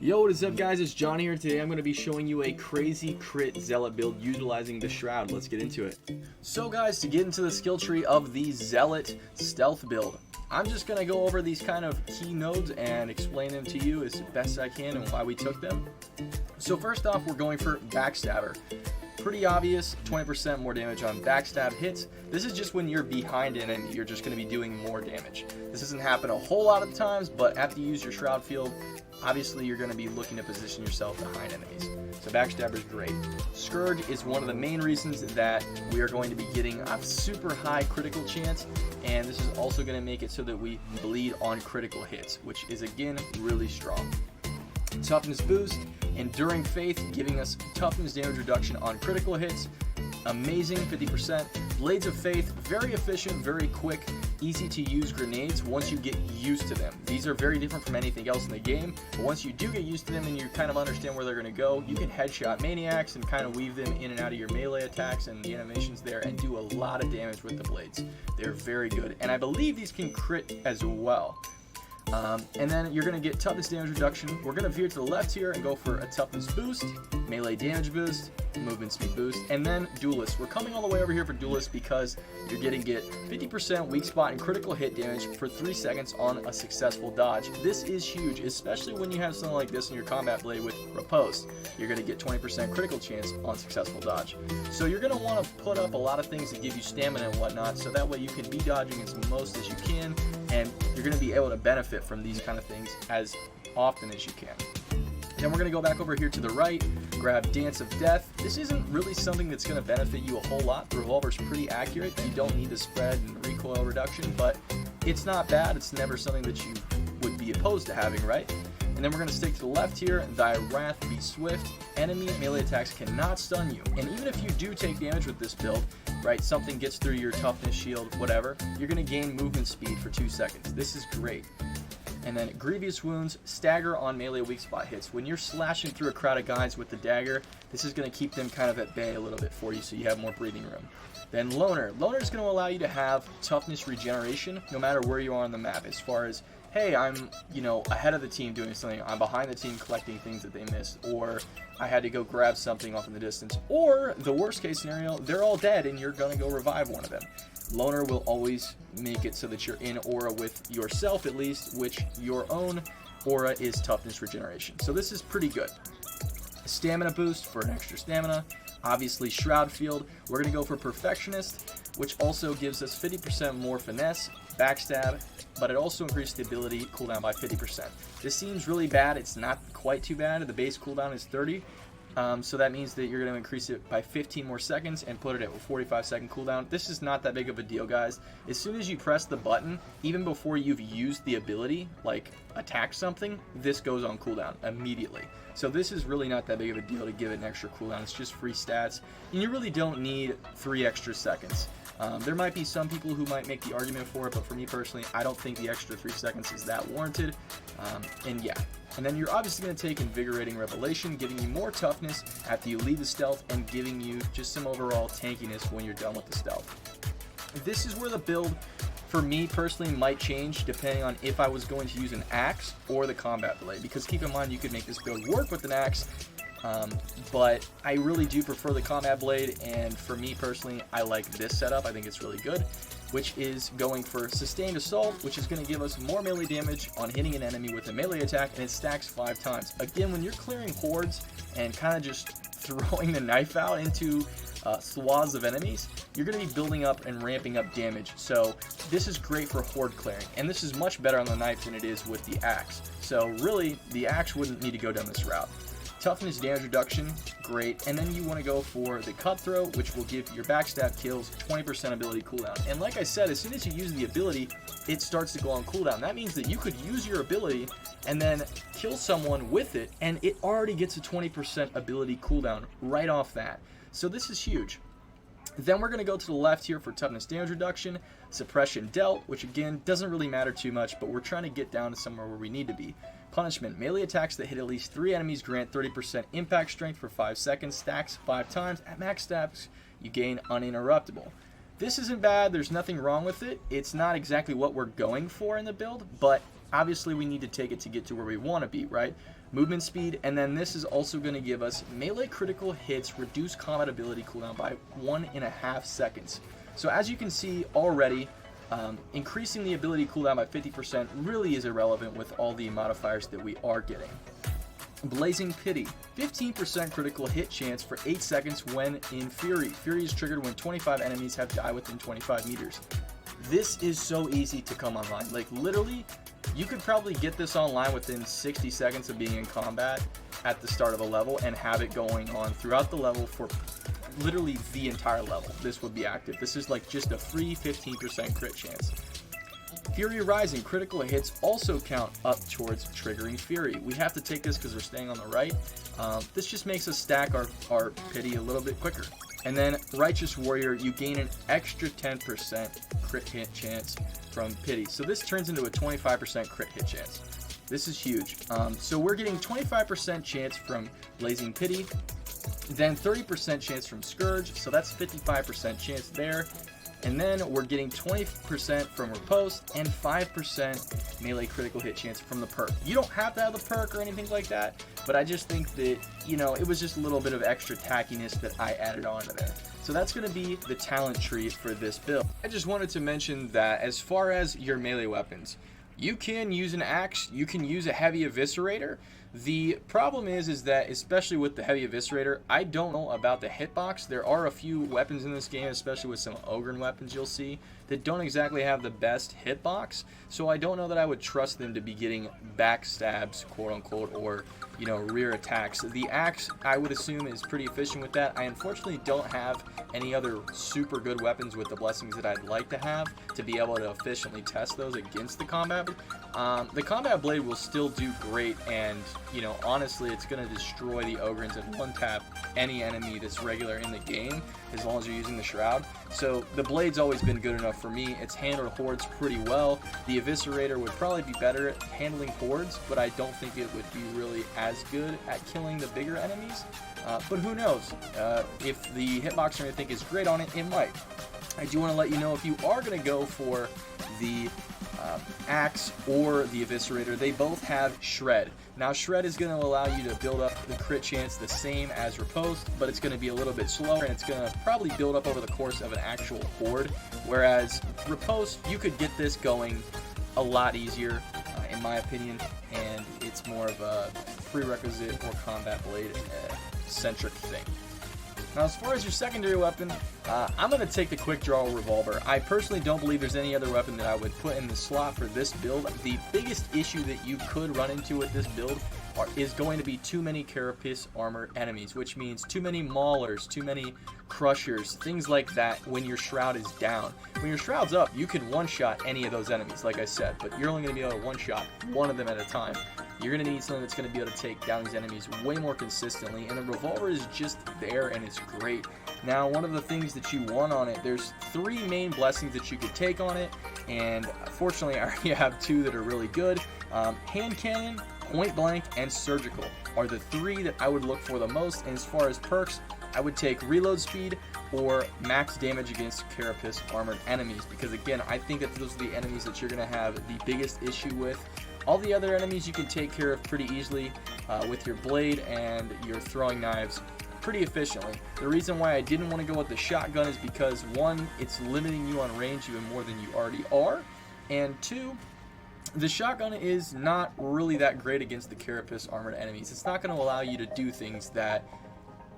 Yo, what is up guys, it's John here. Today I'm going to be showing you a crazy crit Zealot build utilizing the Shroud. Let's get into it. So guys, to get into the skill tree of the Zealot stealth build, I'm just going to go over these kind of key nodes and explain them to you as best I can and why we took them. So first off, we're going for Backstabber. Pretty obvious, 20% more damage on backstab hits. This is just when you're behind an enemy, you're just going to be doing more damage. This doesn't happen a whole lot of times, but after you use your Shroud field, obviously you're going to be looking to position yourself behind enemies. So Backstabber is great. Scourge is one of the main reasons that we are going to be getting a super high critical chance, and this is also going to make it so that we bleed on critical hits, which is again really strong. Toughness boost, Enduring Faith, giving us toughness damage reduction on critical hits. Amazing, 50%. Blades of Faith, very efficient, very quick, easy to use grenades once you get used to them. These are very different from anything else in the game, but once you do get used to them and you kind of understand where they're going to go, you can headshot maniacs and kind of weave them in and out of your melee attacks and the animations there and do a lot of damage with the blades. They're very good, and I believe these can crit as well. And then you're going to get toughness damage reduction. We're going to veer to the left here and go for a toughness boost, melee damage boost, movement speed boost, and then duelist. We're coming all the way over here for duelist because you're getting 50% weak spot and critical hit damage for 3 seconds on a successful dodge. This is huge, especially when you have something like this in your combat blade with riposte. You're going to get 20% critical chance on successful dodge. So you're going to want to put up a lot of things that give you stamina and whatnot, so that way you can be dodging as most as you can, and you're going to be able to benefit from these kind of things as often as you can. Then we're going to go back over here to the right, grab Dance of Death. This isn't really something that's going to benefit you a whole lot. The revolver's pretty accurate. You don't need the spread and recoil reduction, but it's not bad. It's never something that you would be opposed to having, right? And then we're going to stick to the left here. Thy Wrath be Swift. Enemy melee attacks cannot stun you. And even if you do take damage with this build, right, something gets through your toughness shield, whatever, you're going to gain movement speed for 2 seconds. This is great. And then Grievous Wounds, stagger on melee weak spot hits. When you're slashing through a crowd of guys with the dagger, this is going to keep them kind of at bay a little bit for you, so you have more breathing room. Then Loner. Loner is going to allow you to have toughness regeneration no matter where you are on the map, as far as, hey, I'm, ahead of the team doing something, I'm behind the team collecting things that they missed, or I had to go grab something off in the distance, or the worst case scenario, they're all dead and you're going to go revive one of them. Loner will always make it so that you're in aura with yourself at least, which your own aura is toughness regeneration. So this is pretty good. Stamina boost for an extra stamina. Obviously Shroud field. We're going to go for Perfectionist, which also gives us 50% more finesse, backstab, but it also increases the ability cooldown by 50%. This seems really bad. It's not quite too bad. The base cooldown is 30. So that means that you're going to increase it by 15 more seconds and put it at a 45-second cooldown. This is not that big of a deal, guys. As soon as you press the button, even before you've used the ability, like attack something, this goes on cooldown immediately. So this is really not that big of a deal to give it an extra cooldown. It's just free stats, and you really don't need 3 extra seconds. There might be some people who might make the argument for it, but for me personally, I don't think the extra 3 seconds is that warranted. And yeah. And then you're obviously going to take Invigorating Revelation, giving you more toughness after you leave the stealth and giving you just some overall tankiness when you're done with the stealth. This is where the build, for me personally, might change depending on if I was going to use an axe or the combat blade, because keep in mind you could make this build work with an axe, but I really do prefer the combat blade, and for me personally, I like this setup. I think it's really good, which is going for Sustained Assault, which is going to give us more melee damage on hitting an enemy with a melee attack, and it stacks 5 times. Again, when you're clearing hordes and kind of just throwing the knife out into swaths of enemies, you're going to be building up and ramping up damage. So this is great for horde clearing, and this is much better on the knife than it is with the axe. So really, the axe wouldn't need to go down this route. Toughness damage reduction, great. And then you want to go for the cutthroat, which will give your backstab kills 20% ability cooldown. And like I said, as soon as you use the ability, it starts to go on cooldown. That means that you could use your ability and then kill someone with it, and it already gets a 20% ability cooldown right off that. So this is huge. Then we're going to go to the left here for toughness damage reduction, suppression dealt, which again doesn't really matter too much, but we're trying to get down to somewhere where we need to be. Punishment, melee attacks that hit at least 3 enemies grant 30% impact strength for 5 seconds, stacks 5 times. At max stacks, you gain uninterruptible. This isn't bad, there's nothing wrong with it. It's not exactly what we're going for in the build, but obviously we need to take it to get to where we want to be, right? Movement speed, and then this is also going to give us melee critical hits, reduce combat ability cooldown by 1.5 seconds. So as you can see already, increasing the ability cooldown by 50% really is irrelevant with all the modifiers that we are getting. Blazing Pity, 15% critical hit chance for 8 seconds when in Fury. Fury is triggered when 25 enemies have died within 25 meters. This is so easy to come online. Like literally, you could probably get this online within 60 seconds of being in combat at the start of a level and have it going on throughout the level for literally the entire level. This would be active. This is like just a free 15% crit chance. Fury Rising, critical hits also count up towards triggering Fury. We have to take this because we're staying on the right. This just makes us stack our pity a little bit quicker. And then Righteous Warrior, you gain an extra 10% crit hit chance from pity. So this turns into a 25% crit hit chance. This is huge. So we're getting 25% chance from Blazing Pity, then 30% chance from Scourge, so that's 55% chance there. And then we're getting 20% from Riposte and 5% melee critical hit chance from the perk. You don't have to have the perk or anything like that, but I just think that, you know, it was just a little bit of extra tackiness that I added on to there. So that's going to be the talent tree for this build. I just wanted to mention that as far as your melee weapons, you can use an axe, you can use a heavy eviscerator. The problem is that, especially with the heavy eviscerator, I don't know about the hitbox. There are a few weapons in this game, especially with some Ogre weapons you'll see, that don't exactly have the best hitbox. So I don't know that I would trust them to be getting backstabs, quote unquote, or, you know, rear attacks. The axe, I would assume, is pretty efficient with that. I unfortunately don't have any other super good weapons with the blessings that I'd like to have to be able to efficiently test those against the combat. The combat blade will still do great, and you know, honestly, it's going to destroy the Ogrins and one-tap any enemy that's regular in the game as long as you're using the Shroud. So the blade's always been good enough for me. It's handled hordes pretty well. The Eviscerator would probably be better at handling hordes, but I don't think it would be really as good at killing the bigger enemies. But who knows? If the hitbox or anything is great on it, it might. I do want to let you know, if you are going to go for the axe or the eviscerator, they both have shred. Now shred is going to allow you to build up the crit chance the same as riposte, but it's going to be a little bit slower, and it's going to probably build up over the course of an actual horde, whereas riposte, you could get this going a lot easier in my opinion, and it's more of a prerequisite or combat blade centric thing. Now, as far as your secondary weapon, I'm going to take the quick draw revolver. I personally don't believe there's any other weapon that I would put in the slot for this build. The biggest issue that you could run into with this build is going to be too many carapace armor enemies, which means too many maulers, too many crushers, things like that when your shroud is down. When your shroud's up, you can one-shot any of those enemies, like I said, but you're only going to be able to one-shot one of them at a time. You're going to need something that's going to be able to take down these enemies way more consistently, and the revolver is just there, and it's great. Now, one of the things that you want on it, there's 3 main blessings that you could take on it, and fortunately I already have 2 that are really good. Hand cannon, point blank, and surgical are the 3 that I would look for the most, and as far as perks, I would take reload speed or max damage against carapace armored enemies, because again, I think that those are the enemies that you're going to have the biggest issue with. All the other enemies you can take care of pretty easily with your blade and your throwing knives pretty efficiently. The reason why I didn't want to go with the shotgun is because 1, it's limiting you on range even more than you already are, and 2, the shotgun is not really that great against the carapace armored enemies. It's not going to allow you to do things that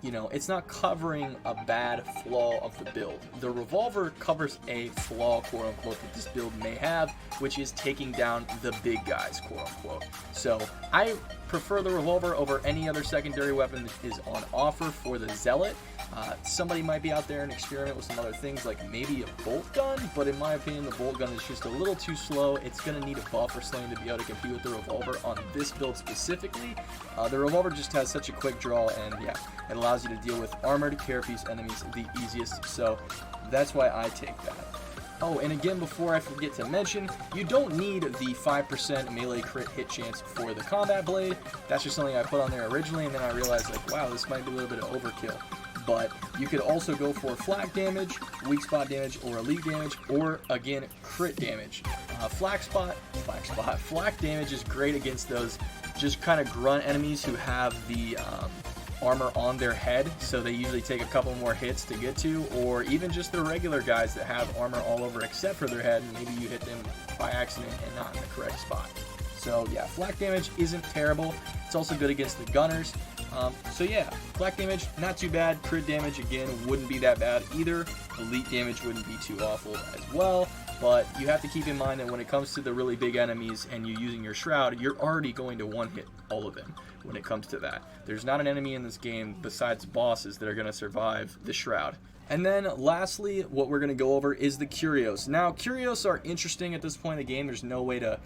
you know, it's not covering a bad flaw of the build. The revolver covers a flaw, quote unquote, that this build may have, which is taking down the big guys, quote unquote. So I prefer the revolver over any other secondary weapon that is on offer for the Zealot. Somebody might be out there and experiment with some other things, like maybe a bolt gun, but in my opinion, the bolt gun is just a little too slow. It's going to need a buff or something to be able to compete with the revolver on this build specifically. The revolver just has such a quick draw, and yeah, it allows you to deal with armored carapace enemies the easiest, so that's why I take that. Oh, and again, before I forget to mention, you don't need the 5% melee crit hit chance for the combat blade. That's just something I put on there originally, and then I realized, like, wow, this might be a little bit of overkill. But you could also go for flak damage, weak spot damage, or elite damage, or again, crit damage. Flak damage is great against those just kind of grunt enemies who have the armor on their head, so they usually take a couple more hits to get to, or even just the regular guys that have armor all over except for their head, and maybe you hit them by accident and not in the correct spot. So yeah, flak damage isn't terrible. It's also good against the gunners. So yeah, flak damage, not too bad. Crit damage, again, wouldn't be that bad either. Elite damage wouldn't be too awful as well. But you have to keep in mind that when it comes to the really big enemies and you're using your Shroud, you're already going to one-hit all of them when it comes to that. There's not an enemy in this game besides bosses that are going to survive the Shroud. And then lastly, what we're going to go over is the Curios. Now, Curios are interesting at this point in the game. There's no way to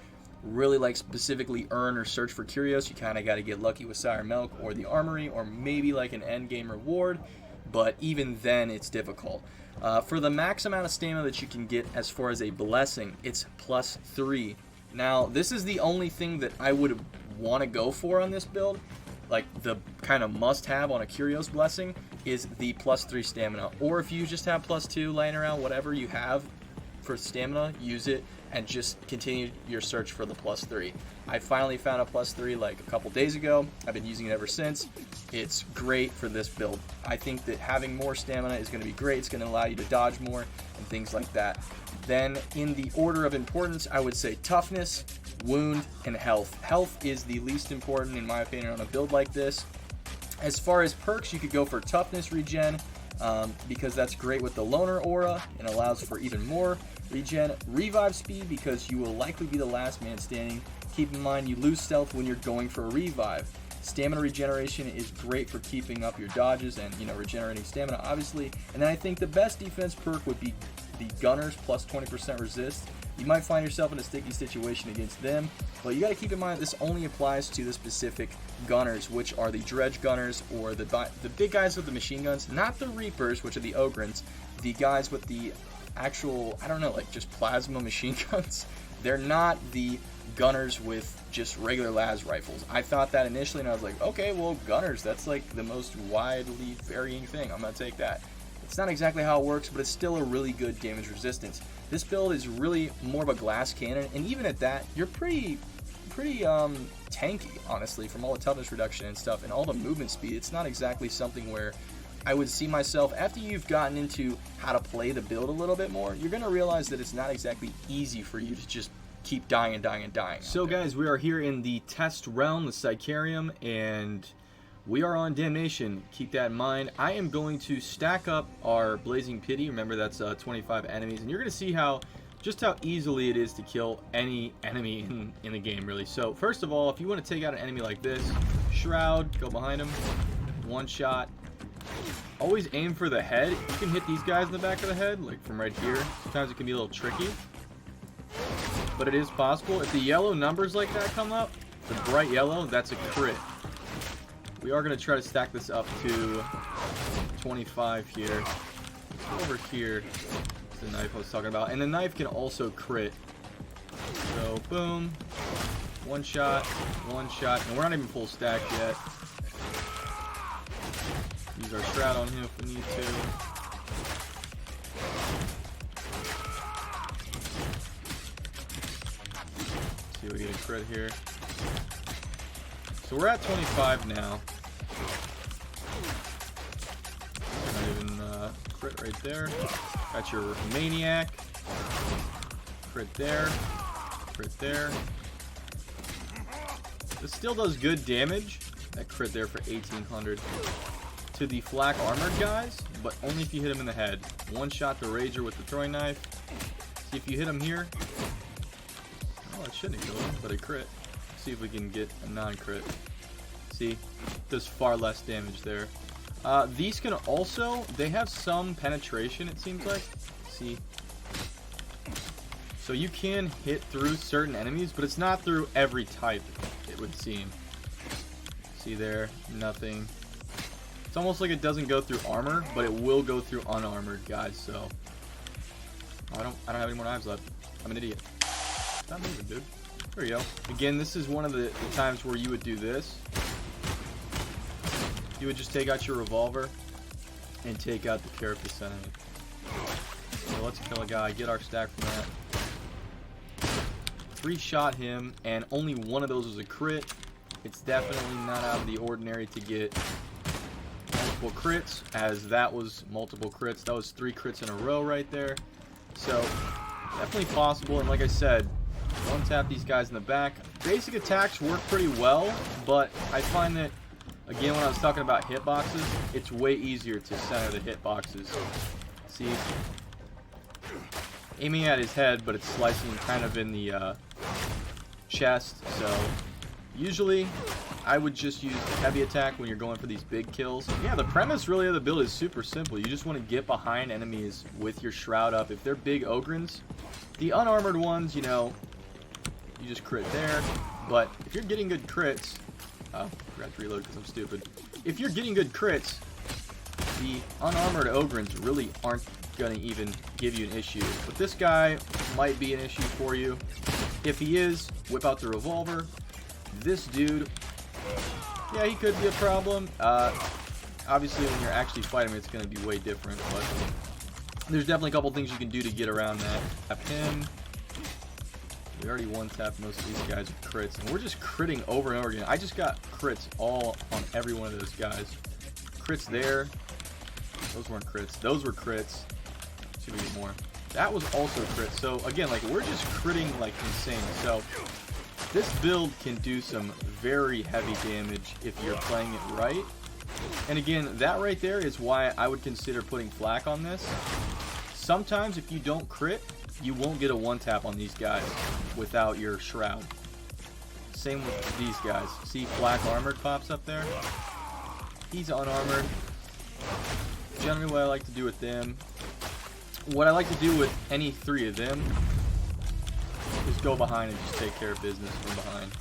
really like specifically earn or search for Curios. You kind of got to get lucky with Sire Milk or the Armory, or maybe like an end game reward, but even then it's difficult. For the max amount of stamina that you can get as far as a blessing, it's +3. Now, this is the only thing that I would want to go for on this build. Like the kind of must-have on a Curios blessing is the +3 stamina, or if you just have +2 laying around, whatever you have for stamina, use it and just continue your search for the +3. I finally found a +3 like a couple days ago. I've been using it ever since. It's great for this build. I think that having more stamina is going to be great. It's going to allow you to dodge more and things like that. Then in the order of importance, I would say toughness, wound, and health. Health is the least important in my opinion on a build like this. As far as perks, you could go for toughness regen, because that's great with the loner aura and allows for even more regen. Revive speed, because you will likely be the last man standing. Keep in mind you lose stealth when you're going for a revive. Stamina regeneration is great for keeping up your dodges and, you know, regenerating stamina obviously. And then I think the best defense perk would be the gunners plus 20% resist. You might find yourself in a sticky situation against them, but you got to keep in mind this only applies to the specific gunners, which are the dredge gunners, or the big guys with the machine guns, not the reapers, which are the ogrins, the guys with the actual, I don't know, like just plasma machine guns. They're not the gunners with just regular las rifles. I thought that initially, and I was like, okay, well, gunners, that's like the most widely varying thing. I'm gonna take that. It's not exactly how it works, but it's still a really good damage resistance. This build is really more of a glass cannon, and even at that, you're pretty tanky, honestly, from all the toughness reduction and stuff, and all the movement speed. It's not exactly something where I would see myself, after you've gotten into how to play the build a little bit more, you're gonna realize that it's not exactly easy for you to just keep dying and dying and dying. So guys, we are here in the test realm, the Sicarium, and we are on Damnation. Keep that in mind. I am going to stack up our Blazing Pity. Remember, that's 25 enemies, and you're going to see just how easily it is to kill any enemy in the game, really. So first of all, if you want to take out an enemy like this, Shroud, go behind him, one shot. Always aim for the head. You can hit these guys in the back of the head, like from right here. Sometimes it can be a little tricky, but it is possible. If the yellow numbers like that come up, the bright yellow, that's a crit. We are going to try to stack this up to 25 here. Let's go over here. It's the knife I was talking about. And the knife can also crit. So, boom. One shot. And we're not even full stack yet. Use our Shroud on him if we need to. Let's see if we get a crit here. So we're at 25 now. Not even crit right there. Got your Maniac. Crit there. Crit there. This still does good damage. That crit there for 1800. to the flak armored guys, but only if you hit him in the head. One shot the Rager with the throwing knife. See if you hit him here. Oh, it shouldn't kill him, but a crit. See if we can get a non-crit. See, does far less damage there. These can also, they have some penetration, it seems like. See, so you can hit through certain enemies, but it's not through every type, it would seem. See there, nothing. It's almost like it doesn't go through armor, but it will go through unarmored guys. So I don't have any more knives left. I'm an idiot. Stop moving, dude. There you go. Again, this is one of the times where you would do this. You would just take out your revolver and take out the carapace enemy. So let's kill a guy, get our stack from that. 3-shot him, and only one of those was a crit. It's definitely not out of the ordinary to get multiple crits, as that was multiple crits. That was 3 crits in a row right there. So definitely possible, and like I said, one tap these guys in the back. Basic attacks work pretty well, but I find that, again, when I was talking about hitboxes, it's way easier to center the hitboxes. See? Aiming at his head, but it's slicing kind of in the chest. So usually I would just use heavy attack when you're going for these big kills. Yeah, the premise really of the build is super simple. You just want to get behind enemies with your Shroud up. If they're big Ogrins, the unarmored ones, you know, you just crit there. But if you're getting good crits... Oh, I forgot to reload because I'm stupid. If you're getting good crits, the unarmored Ogrins really aren't going to even give you an issue. But this guy might be an issue for you. If he is, whip out the revolver. This dude, yeah, he could be a problem. Obviously, when you're actually fighting him, it's going to be way different. But there's definitely a couple things you can do to get around that. Tap him. We already one-tapped most of these guys with crits, and we're just critting over and over again. I just got crits all on every one of those guys. Crits there. Those weren't crits. Those were crits. Let's see if we get more. That was also crits. So, again, like, we're just critting like insane. So, this build can do some very heavy damage if you're playing it right. And again, that right there is why I would consider putting flak on this. Sometimes if you don't crit, you won't get a one-tap on these guys without your Shroud. Same with these guys. See, flak armored pops up there? He's unarmored. Generally what I like to do with them, what I like to do with any 3 of them, is go behind and just take care of business from behind.